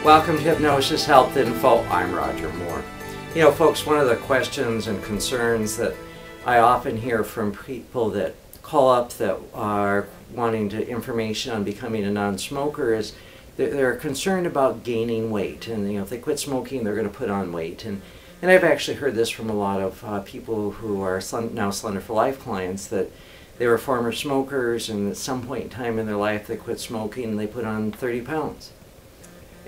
Welcome to Hypnosis Health Info. I'm Roger Moore. You know, folks, one of the questions and concerns that I often hear from people that call up that are wanting information on becoming a non-smoker is they're concerned about gaining weight. And you know, if they quit smoking, they're going to put on weight. And I've actually heard this from a lot of people who are now Slender for Life clients, that they were former smokers and at some point in time in their life they quit smoking and they put on 30 pounds.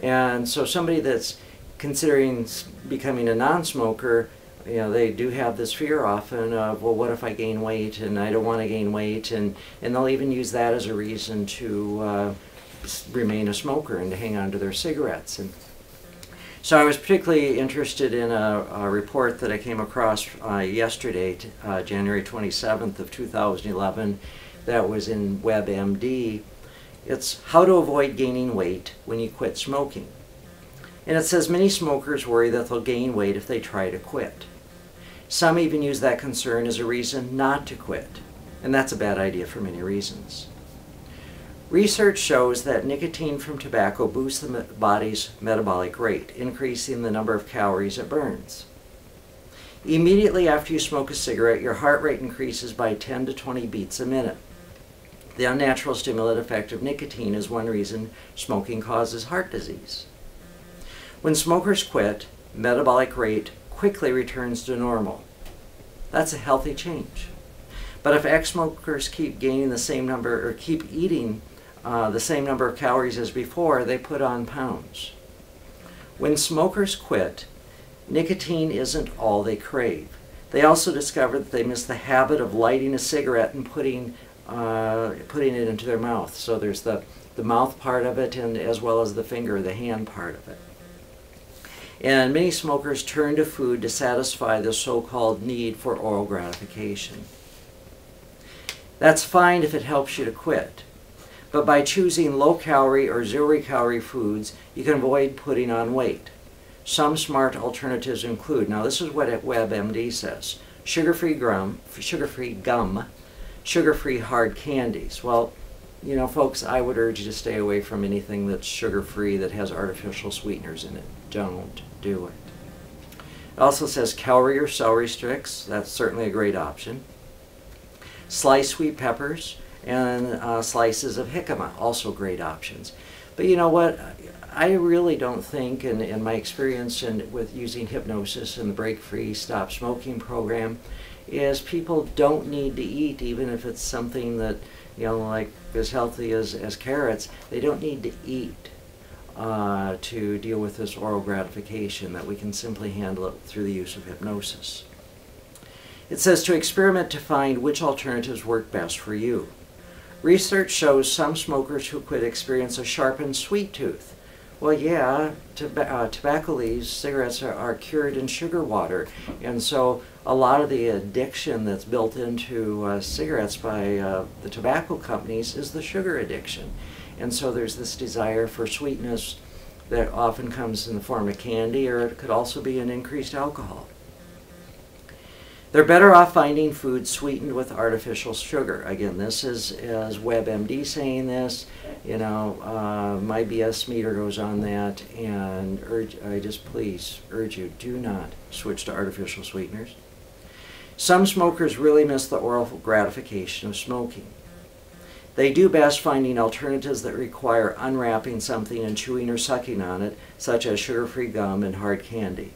And so somebody that's considering becoming a non-smoker, you know, they do have this fear often of, well, what if I gain weight and I don't want to gain weight, and they'll even use that as a reason to remain a smoker and to hang on to their cigarettes. And so I was particularly interested in a report that I came across yesterday, January 27th of 2011, that was in WebMD. It's how to avoid gaining weight when you quit smoking. And it says many smokers worry that they'll gain weight if they try to quit. Some even use that concern as a reason not to quit, and that's a bad idea for many reasons. Research shows that nicotine from tobacco boosts the body's metabolic rate, increasing the number of calories it burns. Immediately after you smoke a cigarette, your heart rate increases by 10 to 20 beats a minute. The unnatural stimulant effect of nicotine is one reason smoking causes heart disease. When smokers quit, metabolic rate quickly returns to normal. That's a healthy change. But if ex-smokers keep gaining the same number, or keep eating the same number of calories as before, they put on pounds. When smokers quit, nicotine isn't all they crave. They also discover that they miss the habit of lighting a cigarette and putting it into their mouth. So there's the mouth part of it, and as well as the finger, the hand part of it. And many smokers turn to food to satisfy the so-called need for oral gratification. That's fine if it helps you to quit. But by choosing low-calorie or zero-calorie foods, you can avoid putting on weight. Some smart alternatives include, now this is what WebMD says, sugar-free gum, sugar-free hard candies. Well, you know, folks, I would urge you to stay away from anything that's sugar-free that has artificial sweeteners in it. Don't do it. It also says celery or celery sticks. That's certainly a great option. Sliced sweet peppers and slices of jicama, also great options. But you know what? I really don't think, in my experience with using hypnosis and the Break Free Stop Smoking program, is people don't need to eat, even if it's something that, you know, like as healthy as carrots. They don't need to eat to deal with this oral gratification, that we can simply handle it through the use of hypnosis. It says to experiment to find which alternatives work best for you. Research shows some smokers who quit experience a sharpened sweet tooth. Well, yeah, tobacco leaves, cigarettes are cured in sugar water, and so a lot of the addiction that's built into cigarettes by the tobacco companies is the sugar addiction. And so there's this desire for sweetness that often comes in the form of candy, or it could also be an increased alcohol. They're better off finding foods sweetened with artificial sugar. Again, this is WebMD saying this. You know, my BS meter goes on that, and I just please urge you, do not switch to artificial sweeteners. Some smokers really miss the oral gratification of smoking. They do best finding alternatives that require unwrapping something and chewing or sucking on it, such as sugar-free gum and hard candy.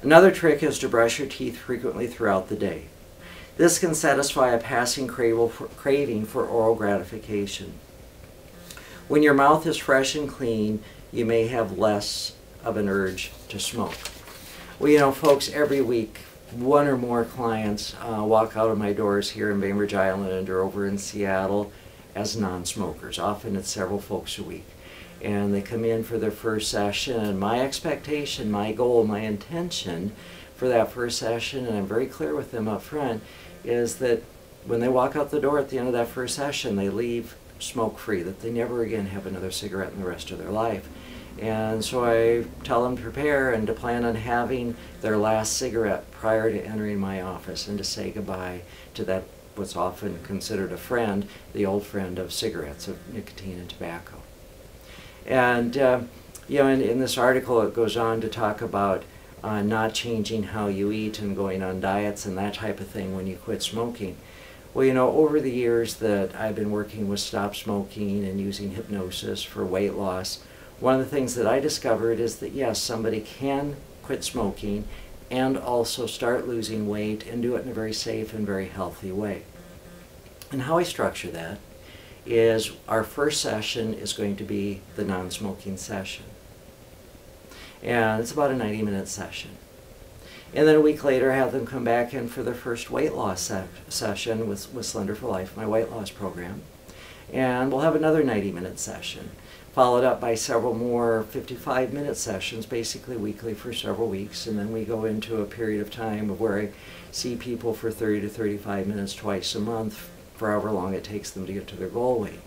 Another trick is to brush your teeth frequently throughout the day. This can satisfy a passing craving for oral gratification. When your mouth is fresh and clean, you may have less of an urge to smoke. Well, you know, folks, every week, one or more clients walk out of my doors here in Bainbridge Island or over in Seattle as non-smokers. Often it's several folks a week. And they come in for their first session, and my expectation, my goal, my intention for that first session, and I'm very clear with them up front, is that when they walk out the door at the end of that first session, they leave smoke-free, that they never again have another cigarette in the rest of their life. And so I tell them to prepare and to plan on having their last cigarette prior to entering my office, and to say goodbye to that, what's often considered a friend, the old friend of cigarettes, of nicotine and tobacco. And You know, in this article it goes on to talk about not changing how you eat and going on diets and that type of thing when you quit smoking. Well, you know, over the years that I've been working with stop smoking and using hypnosis for weight loss, one of the things that I discovered is that yes, somebody can quit smoking and also start losing weight and do it in a very safe and very healthy way. And how I structure that is our first session is going to be the non-smoking session. And it's about a 90-minute session. And then a week later, have them come back in for their first weight loss session with Slender for Life, my weight loss program. And we'll have another 90-minute session, followed up by several more 55-minute sessions, basically weekly for several weeks. And then we go into a period of time of where I see people for 30 to 35 minutes twice a month, for however long it takes them to get to their goal weight.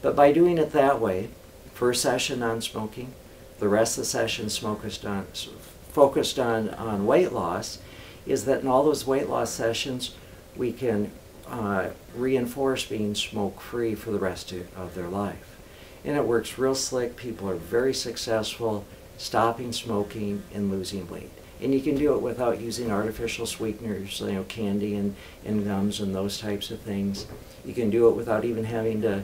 But by doing it that way, first session non-smoking, the rest of the session focused on weight loss, is that in all those weight loss sessions we can reinforce being smoke-free for the rest of their life. And it works real slick. People are very successful stopping smoking and losing weight. And you can do it without using artificial sweeteners, you know, candy and gums and those types of things. You can do it without even having to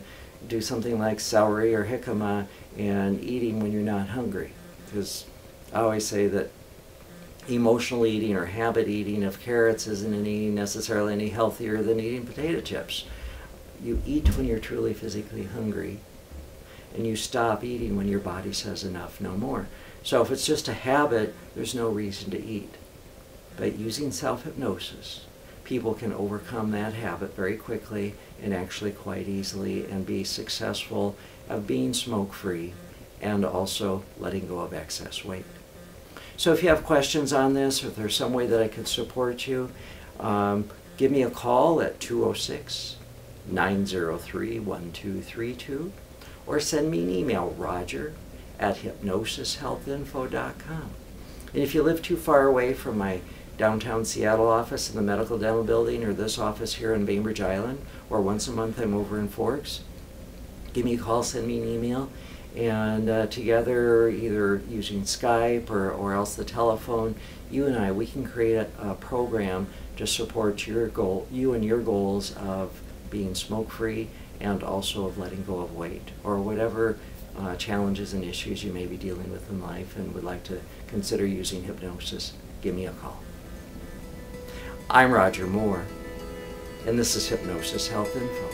do something like celery or jicama and eating when you're not hungry. Because I always say that emotional eating or habit eating of carrots isn't necessarily any healthier than eating potato chips. You eat when you're truly physically hungry, and you stop eating when your body says enough, no more. So if it's just a habit, there's no reason to eat. But using self-hypnosis, people can overcome that habit very quickly and actually quite easily and be successful of being smoke-free and also letting go of excess weight. So if you have questions on this, or if there's some way that I could support you, give me a call at 206-903-1232 or send me an email, roger@hypnosishealthinfo.com. And if you live too far away from my downtown Seattle office in the Medical Dental Building or this office here in Bainbridge Island, or once a month I'm over in Forks, give me a call, send me an email, and together, either using Skype or else the telephone, you and I, we can create a program to support your goal, you and your goals of being smoke-free and also of letting go of weight or whatever challenges and issues you may be dealing with in life and would like to consider using hypnosis. Give me a call. I'm Roger Moore, and this is Hypnosis Health Info.